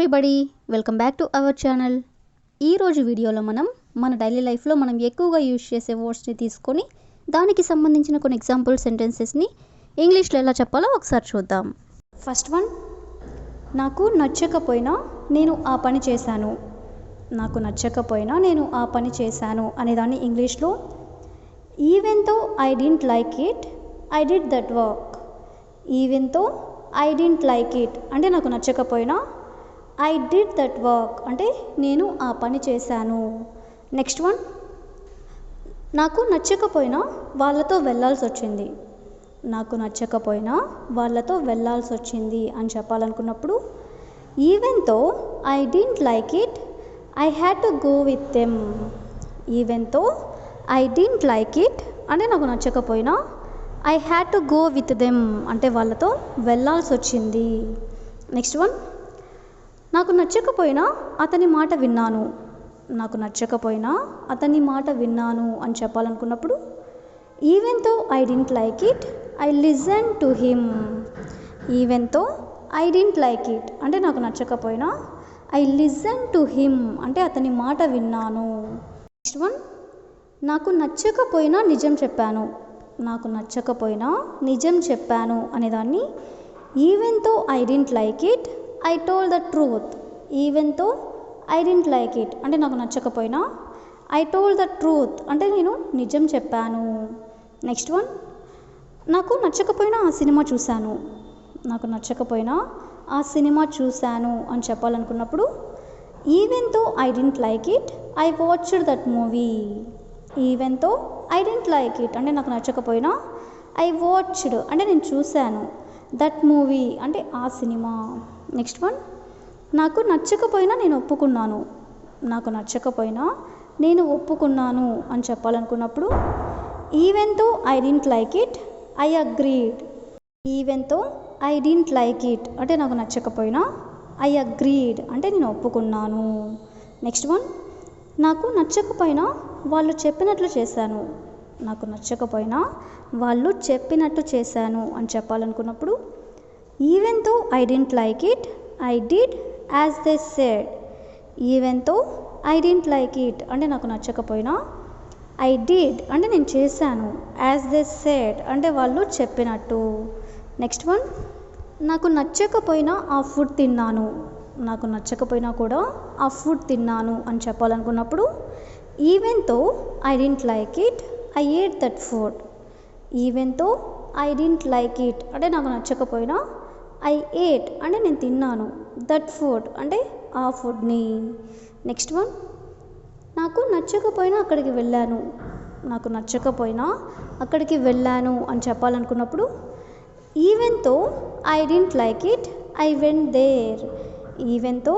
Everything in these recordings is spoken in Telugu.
Everybody, welcome back to our channel. ఈరోజు వీడియోలో మన డైలీ లైఫ్లో మనం ఎక్కువగా యూజ్ చేసే వర్డ్స్ని తీసుకొని దానికి సంబంధించిన కొన్ని ఎగ్జాంపుల్ సెంటెన్సెస్ని ఇంగ్లీష్లో ఎలా చెప్పాలో ఒకసారి చూద్దాం. ఫస్ట్ వన్, నాకు నచ్చకపోయినా నేను ఆ పని చేశాను. నాకు నచ్చకపోయినా నేను ఆ పని చేశాను అనేదాన్ని ఇంగ్లీష్లో even though I didn't like it, I did that work. Even though I didn't like it అంటే నాకు నచ్చకపోయినా ఐ డిడ్ దట్ వర్క్ అంటే నేను ఆ పని చేశాను. నెక్స్ట్ వన్, నాకు నచ్చకపోయినా వాళ్ళతో వెళ్ళాల్సి వచ్చింది. నాకు నచ్చకపోయినా వాళ్ళతో వెళ్ళాల్సి వచ్చింది అని చెప్పాలనుకున్నప్పుడు even though I didn't like it, I had to go with them. Even though I didn't like it అంటే నాకు నచ్చకపోయినా I had to go with them అంటే వాళ్ళతో వెళ్ళాల్సి వచ్చింది. నెక్స్ట్ వన్, నాకు నచ్చకపోయినా అతని మాట విన్నాను. నాకు నచ్చకపోయినా అతని మాట విన్నాను అని చెప్పాలనుకున్నప్పుడు even though I didn't like it, I listen to him. Even though I didn't like it అంటే నాకు నచ్చకపోయినా ఐ లిజన్ టు హిమ్ అంటే అతని మాట విన్నాను. నెక్స్ట్ వన్, నాకు నచ్చకపోయినా నిజం చెప్పాను. నాకు నచ్చకపోయినా నిజం చెప్పాను అనేదాన్ని even though I didn't like it, I told the truth. Even though I didn't like it అంటే నాకు నచ్చకపోయినా ఐ టోల్డ్ ద ట్రూత్ అంటే నేను నిజం చెప్పాను. నెక్స్ట్ వన్, నాకు నచ్చకపోయినా ఆ సినిమా చూశాను. నాకు నచ్చకపోయినా ఆ సినిమా చూశాను అని చెప్పాలనుకున్నప్పుడు even though I didn't like it, I watched that movie. Even though I didn't like it అంటే నాకు నచ్చకపోయినా ఐ వాచ్డ్ అంటే నేను చూశాను, దట్ మూవీ అంటే ఆ సినిమా. నెక్స్ట్ వన్, నాకు నచ్చకపోయినా నేను ఒప్పుకున్నాను. నాకు నచ్చకపోయినా నేను ఒప్పుకున్నాను అని చెప్పాలనుకున్నప్పుడు even though I didn't like it, I agreed. Even though I didn't like it అంటే నాకు నచ్చకపోయినా ఐ అగ్రీడ్ అంటే నేను ఒప్పుకున్నాను. నెక్స్ట్ వన్, నాకు నచ్చకపోయినా వాళ్ళు చెప్పినట్లు చేశాను. నాకు నచ్చకపోయినా వాళ్ళు చెప్పినట్టు చేశాను అని చెప్పాలనుకున్నప్పుడు even though I didn't like it, I did as they said. Even though I didn't like it అంటే నాకు నచ్చకపోయినా ఐ డిడ్ అంటే నేను చేశాను, యాజ్ దే సెడ్ అంటే వాళ్ళు చెప్పినట్టు. నెక్స్ట్ వన్, నాకు నచ్చకపోయినా ఆ ఫుడ్ తిన్నాను. నాకు నచ్చకపోయినా కూడా ఆ ఫుడ్ తిన్నాను అని చెప్పాలనుకున్నప్పుడు even though I didn't like it, I ate that food. Even though I didn't like it అంటే నాకు నచ్చకపోయినా ఐ ఏట్ అంటే నేను తిన్నాను, దట్ ఫుడ్ అంటే ఆ ఫుడ్ని. నెక్స్ట్ వన్, నాకు నచ్చకపోయినా అక్కడికి వెళ్ళాను. నాకు నచ్చకపోయినా అక్కడికి వెళ్ళాను అని చెప్పాలనుకున్నప్పుడు even though I didn't like it, I went there. Even though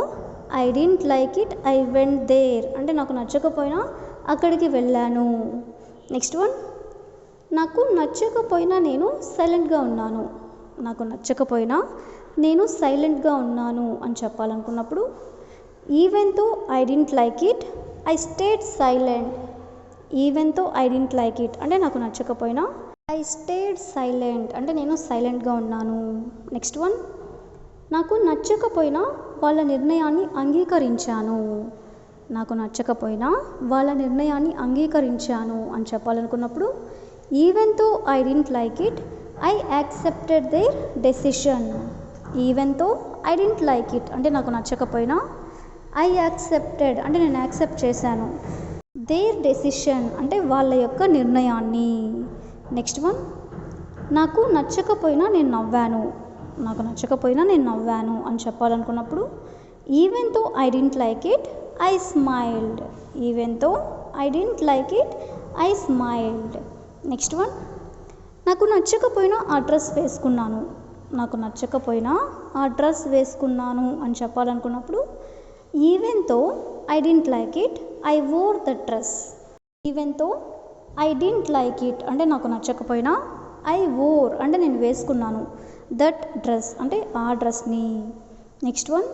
I didn't like it, I went there అంటే నాకు నచ్చకపోయినా అక్కడికి వెళ్ళాను. నెక్స్ట్ వన్, నాకు నచ్చకపోయినా నేను సైలెంట్గా ఉన్నాను. నాకు నచ్చకపోయినా నేను సైలెంట్గా ఉన్నాను అని చెప్పాలనుకున్నప్పుడు even though I didn't like it, I stayed silent. Even though I didn't like it అంటే నాకు నచ్చకపోయినా ఐ స్టేడ్ సైలెంట్ అంటే నేను సైలెంట్గా ఉన్నాను. నెక్స్ట్ వన్, నాకు నచ్చకపోయినా వాళ్ళ నిర్ణయాన్ని అంగీకరించాను. నాకు నచ్చకపోయినా వాళ్ళ నిర్ణయాన్ని అంగీకరించాను అని చెప్పాలనుకున్నప్పుడు even though I didn't like it, I accepted their decision. Even though I didn't like it అంటే నాకు నచ్చకపోయినా ఐ యాక్సెప్టెడ్ అంటే నేను యాక్సెప్ట్ చేశాను, దేర్ డెసిషన్ అంటే వాళ్ళ యొక్క నిర్ణయాన్ని. నెక్స్ట్ వన్, నాకు నచ్చకపోయినా నేను నవ్వాను. నాకు నచ్చకపోయినా నేను నవ్వాను అని చెప్పాలనుకున్నప్పుడు even though I didn't like it, I smiled. Even though I didn't like it, I smiled. Next one, నాకు నచ్చకపోయినా ఆ డ్రెస్ వేసుకున్నాను. నాకు నచ్చకపోయినా ఆ డ్రెస్ వేసుకున్నాను అని చెప్పాలనుకున్నప్పుడు even though I didn't like it, I wore the dress. Even though I didn't like it అంటే నాకు నచ్చకపోయినా ఐ వోర్ అంటే నేను వేసుకున్నాను, దట్ డ్రెస్ అంటే ఆ డ్రెస్ని. నెక్స్ట్ వన్,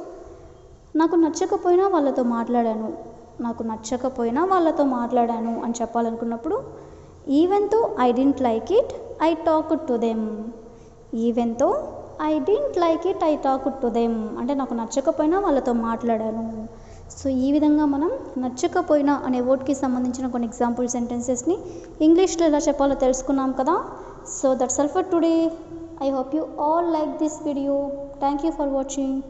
నాకు నచ్చకపోయినా వాళ్ళతో మాట్లాడాను. నాకు నచ్చకపోయినా వాళ్ళతో మాట్లాడాను అని చెప్పాలనుకున్నప్పుడు even though I didn't like it, I talked to them. Even though I didn't like it, I talk to them. అంటే నాకు నచ్చకపోయినా వాళ్ళతో మాట్లాడాను. సో ఈ విధంగా మనం నచ్చకపోయినా అనే వర్డ్కి సంబంధించిన కొన్ని ఎగ్జాంపుల్ సెంటెన్సెస్ని ఇంగ్లీష్లో ఎలా చెప్పాలో తెలుసుకున్నాం కదా. So that's all for today. I hope you all like this video. Thank you for watching.